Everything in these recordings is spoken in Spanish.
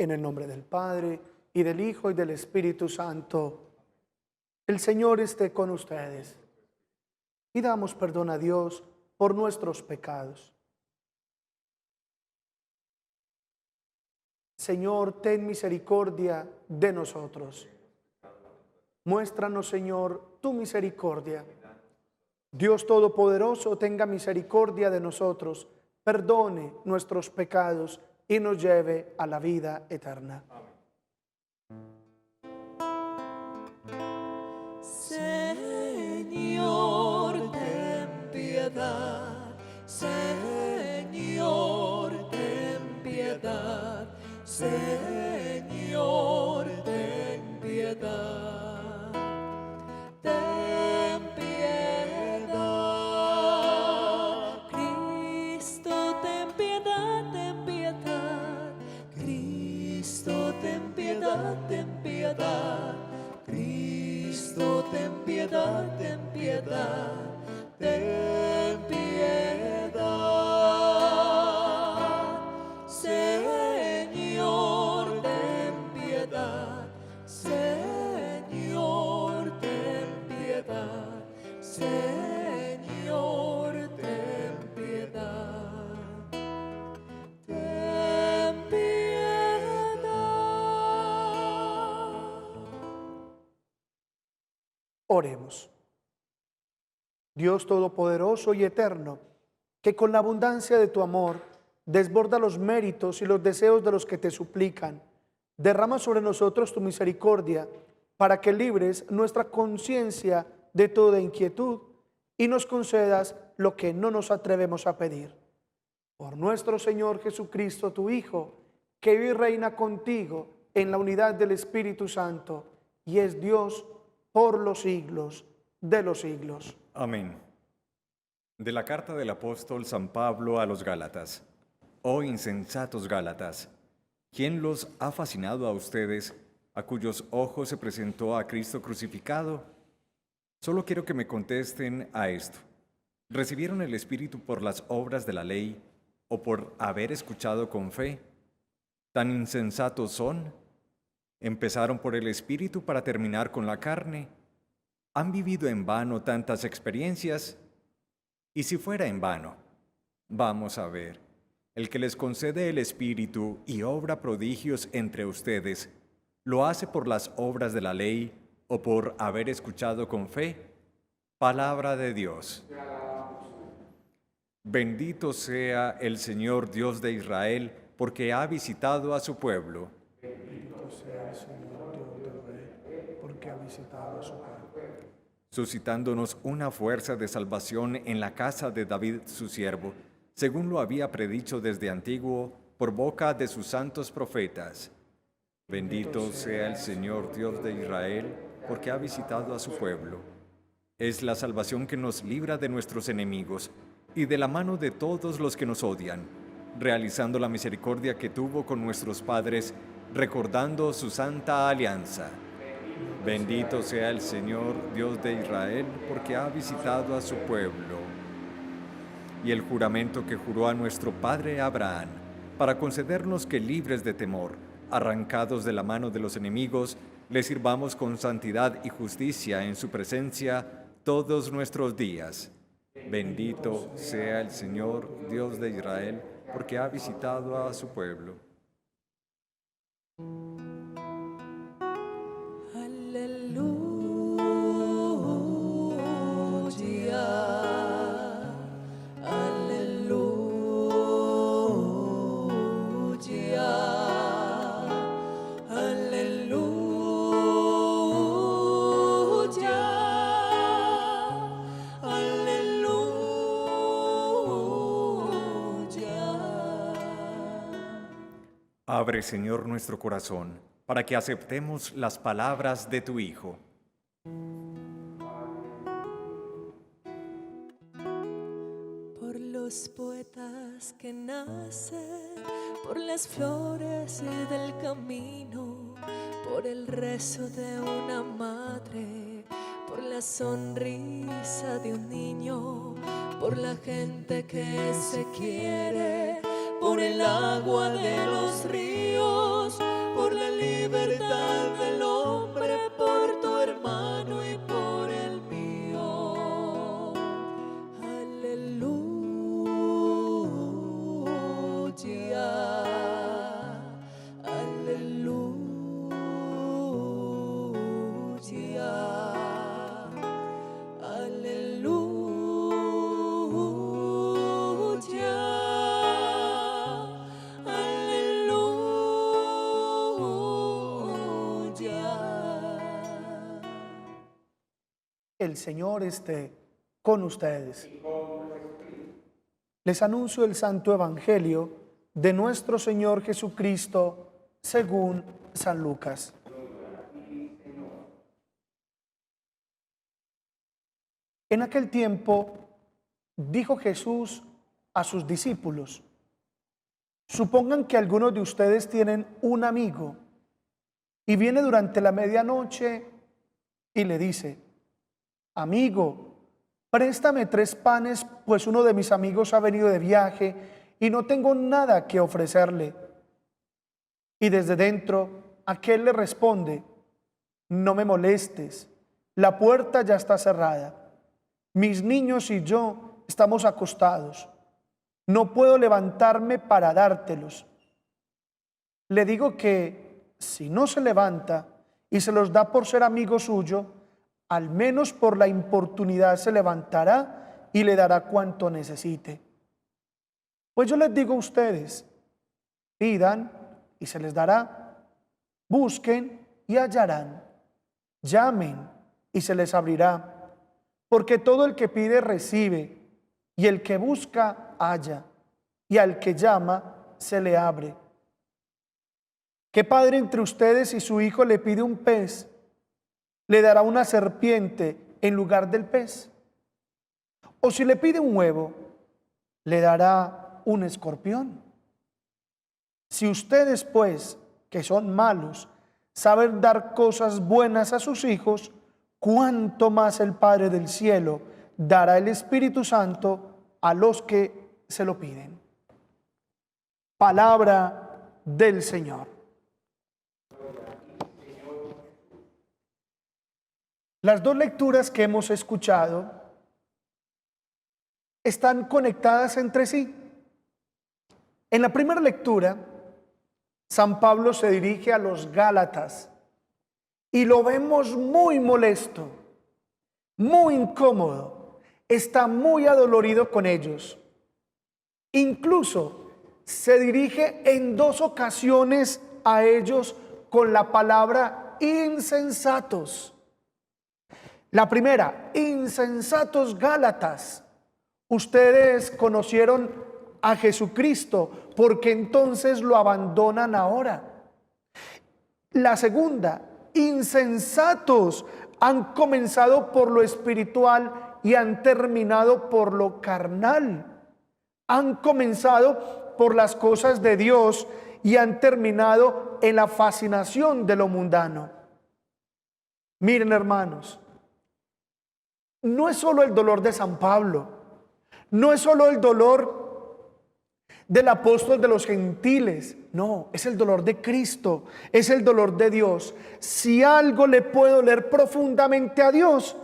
En el nombre del Padre, y del Hijo, y del Espíritu Santo. El Señor esté con ustedes. Pidamos perdón a Dios por nuestros pecados. Señor, ten misericordia de nosotros. Muéstranos, Señor, tu misericordia. Dios Todopoderoso, tenga misericordia de nosotros, perdone nuestros pecados y nos lleve a la vida eterna. Señor, ten piedad. Señor, ten piedad. Señor, ten piedad. Ten piedad. Cristo, ten piedad, ten piedad. Cristo, ten piedad, ten piedad. Cristo, ten piedad, ten piedad, ten piedad. Señor, ten piedad. Señor, ten piedad. Señor, ten piedad. Ten piedad. Oremos. Dios Todopoderoso y Eterno, que con la abundancia de tu amor desborda los méritos y los deseos de los que te suplican, derrama sobre nosotros tu misericordia para que libres nuestra conciencia de toda inquietud y nos concedas lo que no nos atrevemos a pedir. Por nuestro Señor Jesucristo, tu Hijo, que vive y reina contigo en la unidad del Espíritu Santo y es Dios por los siglos de los siglos. Amén. De la carta del apóstol San Pablo a los Gálatas. Oh insensatos Gálatas, ¿quién los ha fascinado a ustedes, a cuyos ojos se presentó a Cristo crucificado? Solo quiero que me contesten a esto. ¿Recibieron el Espíritu por las obras de la ley o por haber escuchado con fe? ¿Tan insensatos son? ¿Empezaron por el Espíritu para terminar con la carne? ¿Han vivido en vano tantas experiencias? Y si fuera en vano, vamos a ver, el que les concede el Espíritu y obra prodigios entre ustedes, ¿lo hace por las obras de la ley o por haber escuchado con fe? Palabra de Dios. Bendito sea el Señor Dios de Israel, porque ha visitado a su pueblo. Bendito sea el Señor Dios de Israel, porque ha visitado a su pueblo. Suscitándonos una fuerza de salvación en la casa de David su siervo, según lo había predicho desde antiguo por boca de sus santos profetas. Bendito sea el Señor Dios de Israel, porque ha visitado a su pueblo. Es la salvación que nos libra de nuestros enemigos y de la mano de todos los que nos odian, realizando la misericordia que tuvo con nuestros padres, recordando su santa alianza. Bendito sea el Señor Dios de Israel, porque ha visitado a su pueblo. Y el juramento que juró a nuestro padre Abraham, para concedernos que libres de temor, arrancados de la mano de los enemigos, le sirvamos con santidad y justicia en su presencia todos nuestros días. Bendito sea el Señor Dios de Israel, porque ha visitado a su pueblo. Abre, Señor, nuestro corazón, para que aceptemos las palabras de tu Hijo. Por los poetas que nacen, por las flores del camino, por el rezo de una madre, por la sonrisa de un niño, por la gente que se quiere, por el agua de los ríos, libertad del hombre por tu hermano y por el mío. Aleluya, aleluya, aleluya. El Señor esté con ustedes. Les anuncio el Santo Evangelio de nuestro Señor Jesucristo según San Lucas. En aquel tiempo dijo Jesús a sus discípulos: supongan que algunos de ustedes tienen un amigo y viene durante la medianoche y le dice: amigo, préstame 3 panes, pues uno de mis amigos ha venido de viaje y no tengo nada que ofrecerle. Y desde dentro aquel le responde: no me molestes, la puerta ya está cerrada. Mis niños y yo estamos acostados. No puedo levantarme para dártelos. Le digo que si no se levanta y se los da por ser amigo suyo, al menos por la importunidad se levantará y le dará cuanto necesite. Pues yo les digo a ustedes: pidan y se les dará, busquen y hallarán, llamen y se les abrirá, porque todo el que pide recibe, y el que busca halla, y al que llama se le abre. ¿Qué padre entre ustedes, si su hijo le pide un pez, le dará una serpiente en lugar del pez? O si le pide un huevo, le dará un escorpión. Si ustedes, pues, que son malos, saben dar cosas buenas a sus hijos, cuánto más el Padre del cielo dará el Espíritu Santo a los que se lo piden. Palabra del Señor. Las 2 lecturas que hemos escuchado están conectadas entre sí. En la primera lectura, San Pablo se dirige a los Gálatas y lo vemos muy molesto, muy incómodo, está muy adolorido con ellos. Incluso se dirige en 2 ocasiones a ellos con la palabra insensatos. La primera: insensatos Gálatas, ustedes conocieron a Jesucristo, porque entonces lo abandonan ahora. La segunda: insensatos, han comenzado por lo espiritual y han terminado por lo carnal. Han comenzado por las cosas de Dios y han terminado en la fascinación de lo mundano. Miren, hermanos, no es solo el dolor de San Pablo, no es solo el dolor del apóstol de los gentiles, no, es el dolor de Cristo, es el dolor de Dios. Si algo le puede doler profundamente a Dios,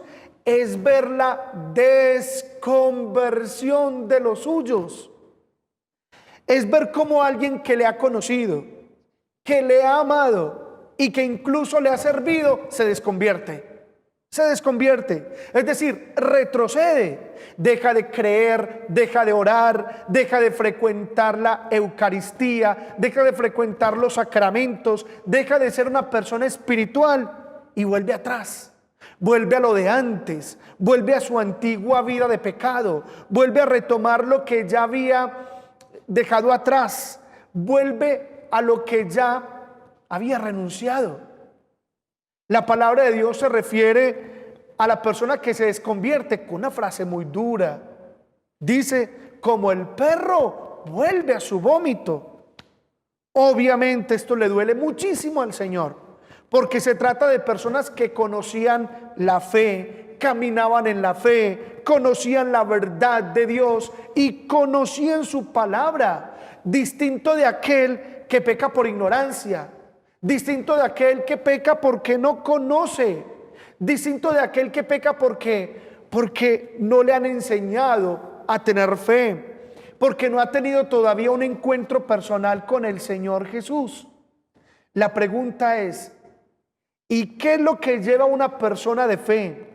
es ver la desconversión de los suyos. Es ver cómo alguien que le ha conocido, que le ha amado y que incluso le ha servido, se desconvierte. Es decir, retrocede, deja de creer, deja de orar, deja de frecuentar la Eucaristía, deja de frecuentar los sacramentos, deja de ser una persona espiritual y vuelve atrás, vuelve a lo de antes, vuelve a su antigua vida de pecado, vuelve a retomar lo que ya había dejado atrás, vuelve a lo que ya había renunciado. La palabra de Dios se refiere a la persona que se desconvierte con una frase muy dura. Dice: como el perro vuelve a su vómito. Obviamente esto le duele muchísimo al Señor, porque se trata de personas que conocían la fe, caminaban en la fe, conocían la verdad de Dios y conocían su palabra, distinto de aquel que peca por ignorancia, distinto de aquel que peca porque no conoce, distinto de aquel que peca porque no le han enseñado a tener fe, porque no ha tenido todavía un encuentro personal con el Señor Jesús. La pregunta es, ¿y qué es lo que lleva a una persona de fe?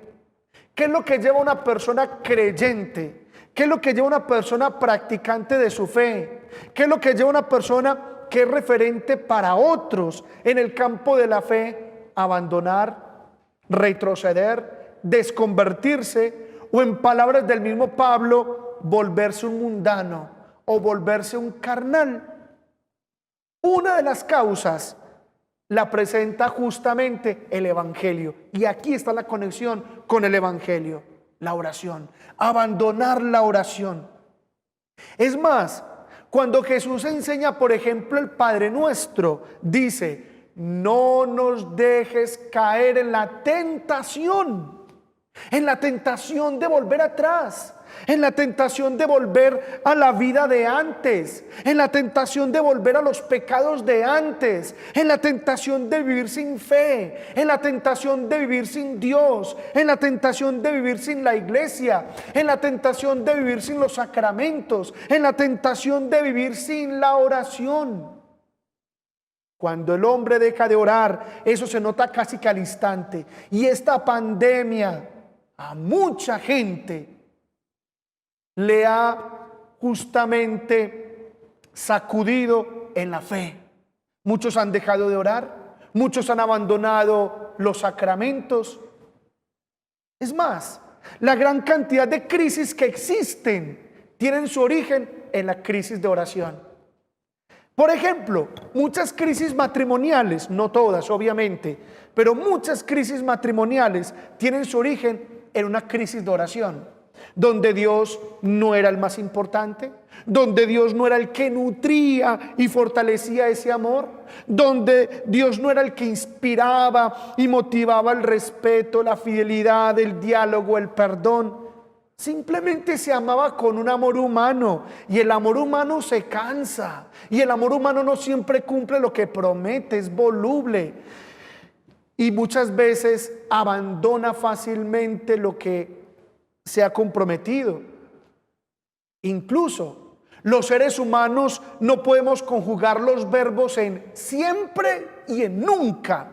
¿Qué es lo que lleva a una persona creyente? ¿Qué es lo que lleva a una persona practicante de su fe? ¿Qué es lo que lleva a una persona que es referente para otros en el campo de la fe a abandonar, retroceder, desconvertirse o, en palabras del mismo Pablo, volverse un mundano o volverse un carnal? Una de las causas la presenta justamente el Evangelio. Y aquí está la conexión con el Evangelio: la oración, abandonar la oración. Es más, cuando Jesús enseña, por ejemplo, el Padre Nuestro, dice: no nos dejes caer en la tentación de volver atrás, en la tentación de volver a la vida de antes, en la tentación de volver a los pecados de antes, en la tentación de vivir sin fe, en la tentación de vivir sin Dios, en la tentación de vivir sin la iglesia, en la tentación de vivir sin los sacramentos, en la tentación de vivir sin la oración. Cuando el hombre deja de orar, eso se nota casi que al instante. Y esta pandemia a mucha gente le ha justamente sacudido en la fe. Muchos han dejado de orar, muchos han abandonado los sacramentos. Es más, la gran cantidad de crisis que existen tienen su origen en la crisis de oración. Por ejemplo, muchas crisis matrimoniales, no todas obviamente, pero muchas crisis matrimoniales tienen su origen en una crisis de oración, donde Dios no era el más importante, donde Dios no era el que nutría y fortalecía ese amor, donde Dios no era el que inspiraba y motivaba el respeto, la fidelidad, el diálogo, el perdón. Simplemente se amaba con un amor humano, y el amor humano se cansa, y el amor humano no siempre cumple lo que promete, es voluble y muchas veces abandona fácilmente lo que se ha comprometido. Incluso los seres humanos no podemos conjugar los verbos en siempre y en nunca,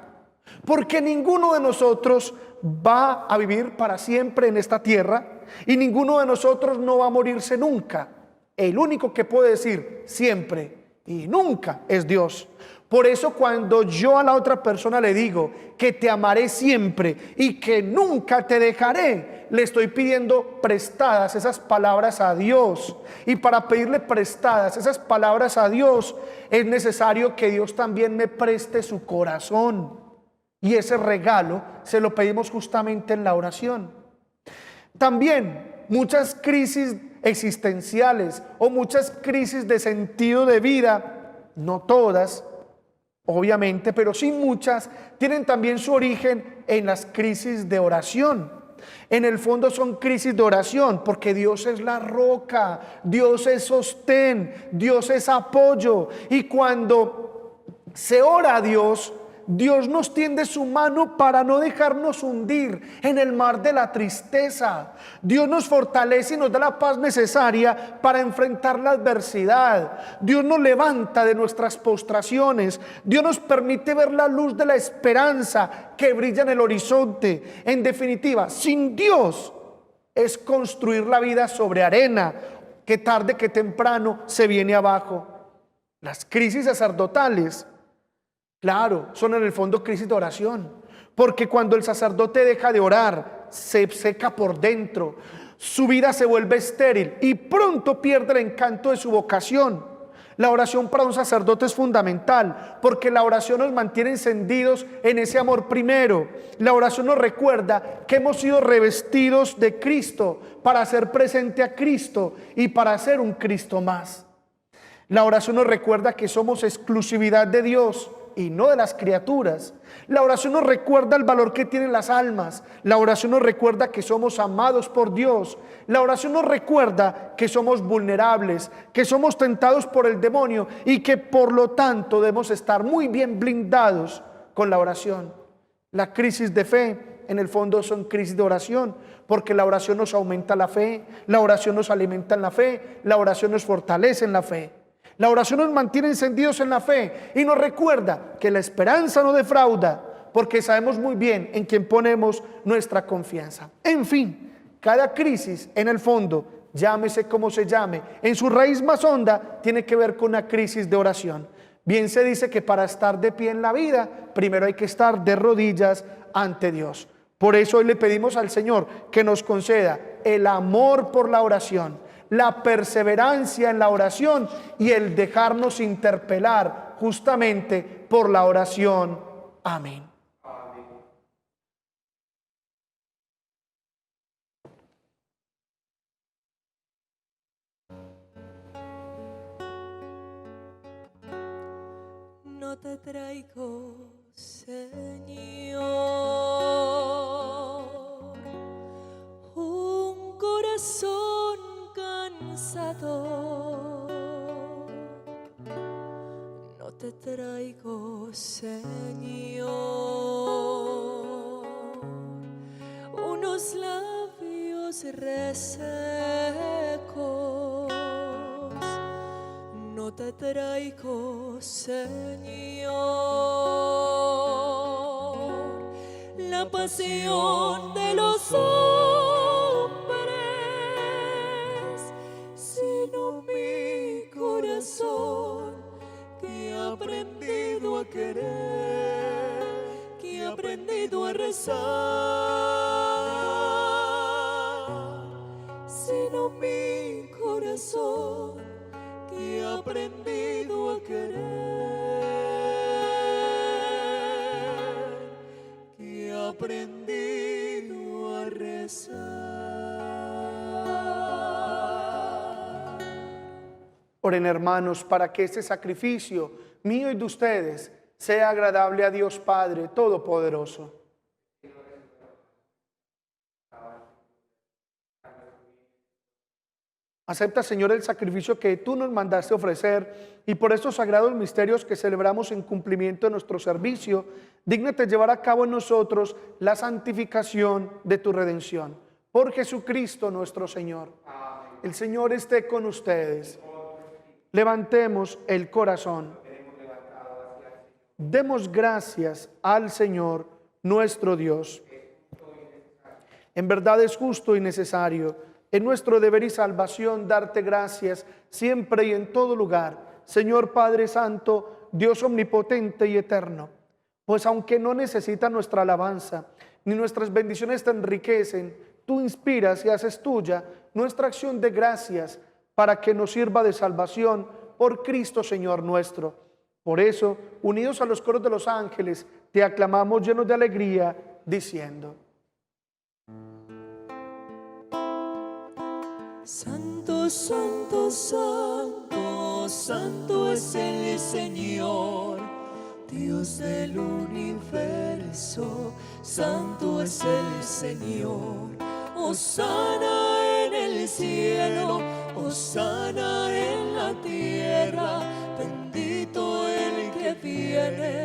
porque ninguno de nosotros va a vivir para siempre en esta tierra y ninguno de nosotros no va a morirse nunca. El único que puede decir siempre y nunca es Dios. Por eso cuando yo a la otra persona le digo que te amaré siempre y que nunca te dejaré, le estoy pidiendo prestadas esas palabras a Dios. Y para pedirle prestadas esas palabras a Dios, es necesario que Dios también me preste su corazón. Y ese regalo se lo pedimos justamente en la oración. También muchas crisis existenciales o muchas crisis de sentido de vida, no todas, obviamente, pero sí muchas, tienen también su origen en las crisis de oración. En el fondo son crisis de oración porque Dios es la roca, Dios es sostén, Dios es apoyo. Y cuando se ora a Dios, Dios nos tiende su mano para no dejarnos hundir en el mar de la tristeza. Dios nos fortalece y nos da la paz necesaria para enfrentar la adversidad. Dios nos levanta de nuestras postraciones. Dios nos permite ver la luz de la esperanza que brilla en el horizonte. En definitiva, sin Dios es construir la vida sobre arena que tarde que temprano se viene abajo. Las crisis sacerdotales, claro, son en el fondo crisis de oración, porque cuando el sacerdote deja de orar, se seca por dentro, su vida se vuelve estéril y pronto pierde el encanto de su vocación. La oración para un sacerdote es fundamental, porque la oración nos mantiene encendidos en ese amor primero. La oración nos recuerda que hemos sido revestidos de Cristo para hacer presente a Cristo y para ser un Cristo más. La oración nos recuerda que somos exclusividad de Dios y no de las criaturas. La oración nos recuerda el valor que tienen las almas. La oración nos recuerda que somos amados por Dios. La oración nos recuerda que somos vulnerables, que somos tentados por el demonio y que por lo tanto debemos estar muy bien blindados con la oración. La crisis de fe en el fondo son crisis de oración, porque la oración nos aumenta la fe, la oración nos alimenta en la fe, la oración nos fortalece en la fe. La oración nos mantiene encendidos en la fe y nos recuerda que la esperanza no defrauda, porque sabemos muy bien en quién ponemos nuestra confianza. En fin, cada crisis en el fondo, llámese como se llame, en su raíz más honda tiene que ver con una crisis de oración. Bien se dice que para estar de pie en la vida, primero hay que estar de rodillas ante Dios. Por eso hoy le pedimos al Señor que nos conceda el amor por la oración, la perseverancia en la oración y el dejarnos interpelar justamente por la oración. Amén. No te traigo, Señor, un corazón cansado. No te traigo, Señor, unos labios resecos. No te traigo, Señor, la pasión de los hombres, sino mi corazón que ha aprendido a querer, que ha aprendido a rezar, sino mi corazón que he aprendido a querer, que he aprendido a rezar. Oren, hermanos, para que este sacrificio mío y de ustedes sea agradable a Dios Padre Todopoderoso. Acepta, Señor, el sacrificio que tú nos mandaste ofrecer y por estos sagrados misterios que celebramos en cumplimiento de nuestro servicio, dígnate llevar a cabo en nosotros la santificación de tu redención. Por Jesucristo nuestro Señor. Amén. El Señor esté con ustedes. Levantemos el corazón. Demos gracias al Señor nuestro Dios. En verdad es justo y necesario, en nuestro deber y salvación, darte gracias siempre y en todo lugar, Señor Padre Santo, Dios omnipotente y eterno. Pues aunque no necesita nuestra alabanza, ni nuestras bendiciones te enriquecen, tú inspiras y haces tuya nuestra acción de gracias para que nos sirva de salvación por Cristo Señor nuestro. Por eso, unidos a los coros de los ángeles, te aclamamos llenos de alegría, diciendo: Santo, santo, santo, santo es el Señor, Dios del universo. Santo es el Señor. Hosana en el cielo, hosana en la tierra. Bendito el que viene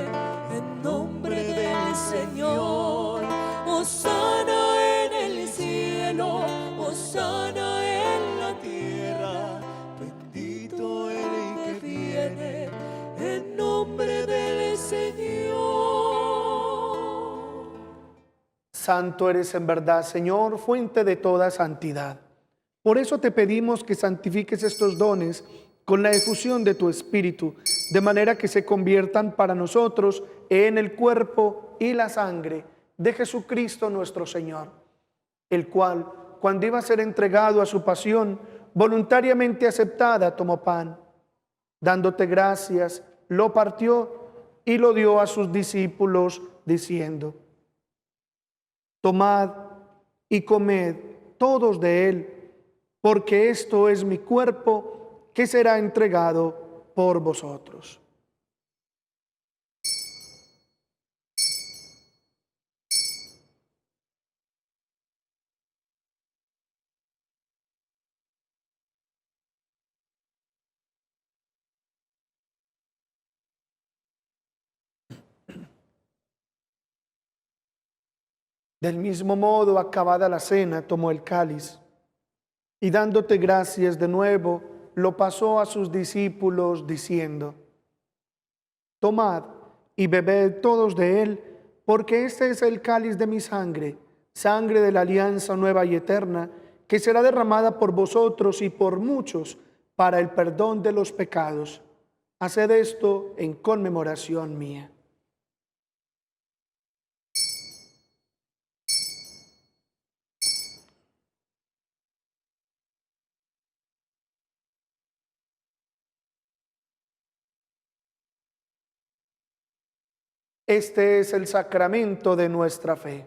en nombre del Señor. Hosana en el cielo, hosana en la tierra. Bendito el que viene en nombre del Señor. Santo eres en verdad, Señor, fuente de toda santidad. Por eso te pedimos que santifiques estos dones con la efusión de tu Espíritu, de manera que se conviertan para nosotros en el cuerpo y la sangre de Jesucristo nuestro Señor, el cual, cuando iba a ser entregado a su pasión, voluntariamente aceptada, tomó pan. Dándote gracias, lo partió y lo dio a sus discípulos, diciendo: Tomad y comed todos de él, porque esto es mi cuerpo que será entregado por vosotros. Del mismo modo, acabada la cena, tomó el cáliz y dándote gracias de nuevo, lo pasó a sus discípulos diciendo: Tomad y bebed todos de él, porque este es el cáliz de mi sangre, sangre de la alianza nueva y eterna, que será derramada por vosotros y por muchos para el perdón de los pecados. Haced esto en conmemoración mía. Este es el sacramento de nuestra fe.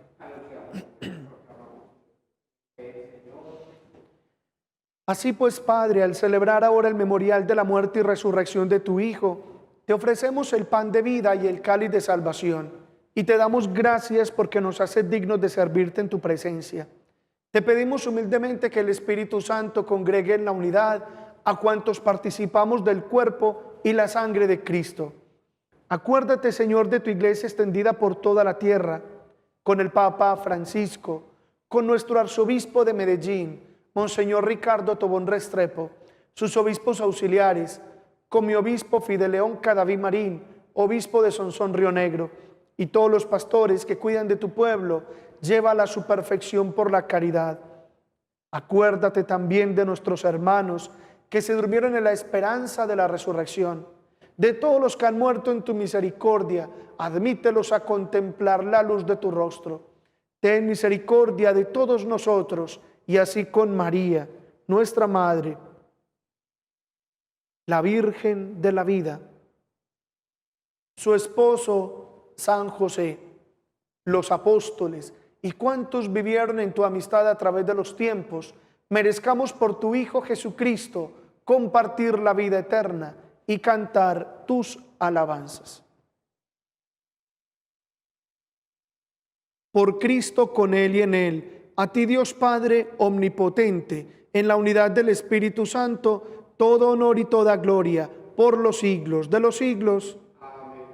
Así pues, Padre, al celebrar ahora el memorial de la muerte y resurrección de tu Hijo, te ofrecemos el pan de vida y el cáliz de salvación, y te damos gracias porque nos haces dignos de servirte en tu presencia. Te pedimos humildemente que el Espíritu Santo congregue en la unidad a cuantos participamos del cuerpo y la sangre de Cristo. Acuérdate, Señor, de tu iglesia extendida por toda la tierra, con el Papa Francisco, con nuestro arzobispo de Medellín, Monseñor Ricardo Tobón Restrepo, sus obispos auxiliares, con mi obispo Fideleón Cadaví Marín, obispo de Sonsón Río Negro, y todos los pastores que cuidan de tu pueblo, llévala a su perfección por la caridad. Acuérdate también de nuestros hermanos que se durmieron en la esperanza de la resurrección. De todos los que han muerto en tu misericordia, admítelos a contemplar la luz de tu rostro. Ten misericordia de todos nosotros, y así con María, nuestra Madre, la Virgen de la Vida, su esposo San José, los apóstoles y cuantos vivieron en tu amistad a través de los tiempos, merezcamos por tu Hijo Jesucristo compartir la vida eterna y cantar tus alabanzas. Por Cristo, con Él y en Él, a ti Dios Padre omnipotente, en la unidad del Espíritu Santo, todo honor y toda gloria, por los siglos de los siglos. Amén.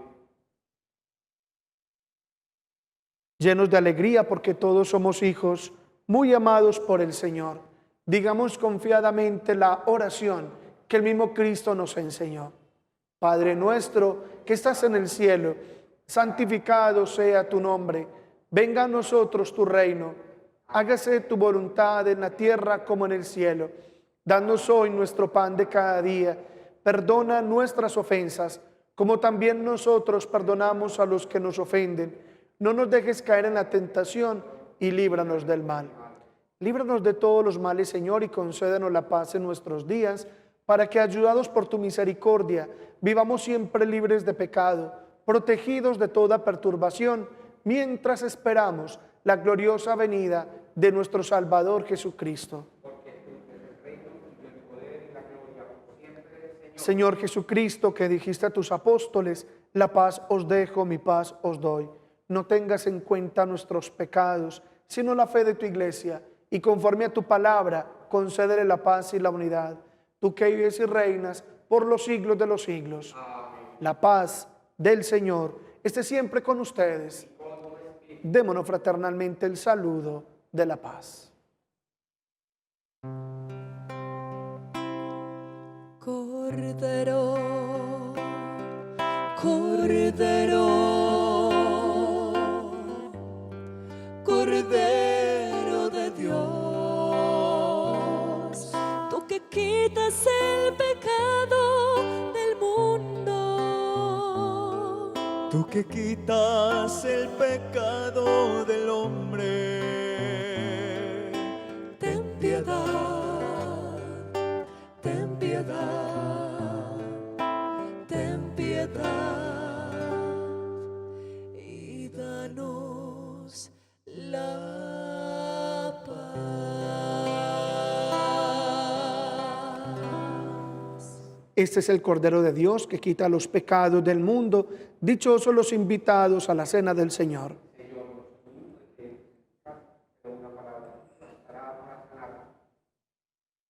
Llenos de alegría porque todos somos hijos, muy amados por el Señor, digamos confiadamente la oración que el mismo Cristo nos enseñó. Padre nuestro que estás en el cielo, santificado sea tu nombre. Venga a nosotros tu reino. Hágase tu voluntad en la tierra como en el cielo. Danos hoy nuestro pan de cada día. Perdona nuestras ofensas, como también nosotros perdonamos a los que nos ofenden. No nos dejes caer en la tentación y líbranos del mal. Líbranos de todos los males, Señor, y concédenos la paz en nuestros días, para que, ayudados por tu misericordia, vivamos siempre libres de pecado, protegidos de toda perturbación, mientras esperamos la gloriosa venida de nuestro Salvador Jesucristo. Señor Jesucristo, que dijiste a tus apóstoles: la paz os dejo, mi paz os doy. No tengas en cuenta nuestros pecados, sino la fe de tu iglesia, y conforme a tu palabra, concédele la paz y la unidad. Tú que vives y reinas por los siglos de los siglos. Amén. La paz del Señor esté siempre con ustedes. Démonos fraternalmente el saludo de la paz. Cordero, Cordero, Cordero de Dios, tú que quitas el pecado del mundo, tú que quitas el pecado del hombre, ten piedad, ten piedad, ten piedad y danos la paz. Este es el Cordero de Dios que quita los pecados del mundo. Dichosos los invitados a la cena del Señor.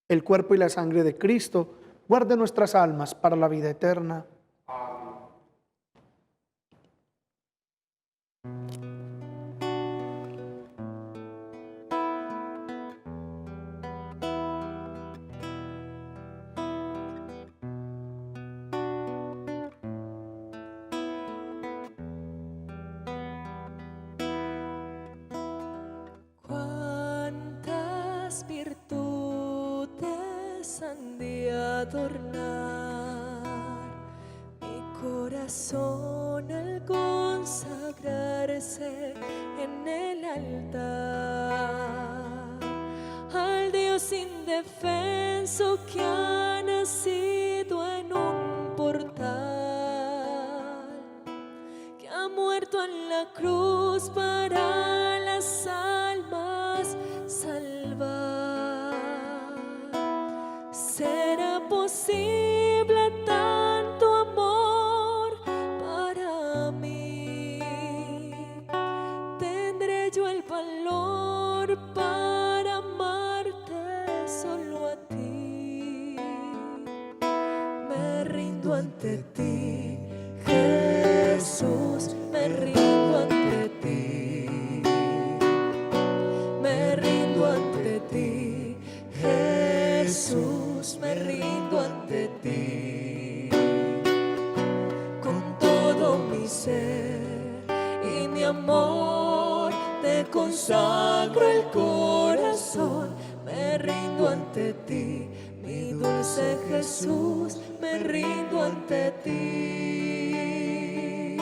El cuerpo y la sangre de Cristo guarden nuestras almas para la vida eterna. Amén. adornar mi corazón al consagrarse en el altar al Dios indefenso que ha nacido en un portal, que ha muerto en la cruz para las almas salvar. ¿Será posible tanto amor para mí? ¿Tendré yo el valor para amarte solo a ti? Me rindo ante ti, Jesús, me rindo ante ti. Me rindo ante ti, Jesús, me rindo ante ti. Con todo mi ser y mi amor te consagro el corazón. Me rindo ante ti, mi dulce Jesús, me rindo ante ti.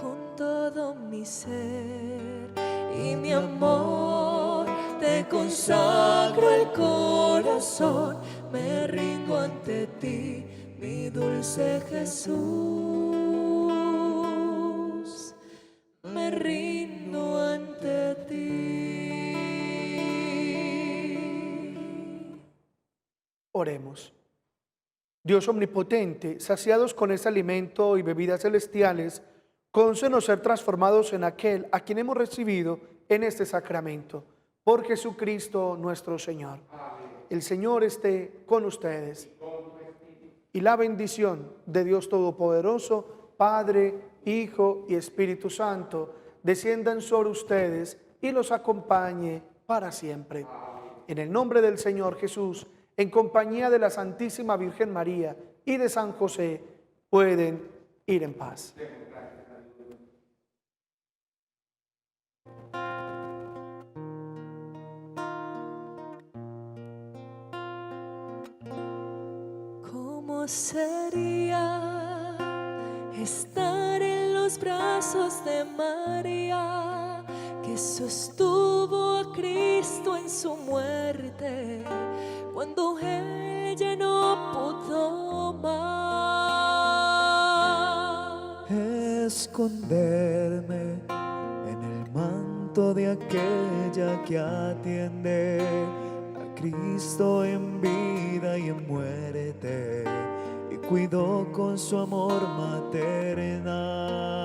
Con todo mi ser y mi amor te consagro el corazón. Me rindo ante ti, mi dulce Jesús, me rindo ante ti. Oremos. Dios omnipotente, saciados con ese alimento y bebidas celestiales, concédenos ser transformados en aquel a quien hemos recibido en este sacramento. Por Jesucristo nuestro Señor. El Señor esté con ustedes. Y la bendición de Dios Todopoderoso, Padre, Hijo y Espíritu Santo, desciendan sobre ustedes y los acompañe para siempre. En el nombre del Señor Jesús, en compañía de la Santísima Virgen María y de San José, pueden ir en paz. ¿Cómo sería estar en los brazos de María, que sostuvo a Cristo en su muerte, cuando ella no pudo más? Esconderme en el manto de aquella que atiende a Cristo en vida y en muerte, y cuidó con su amor maternal.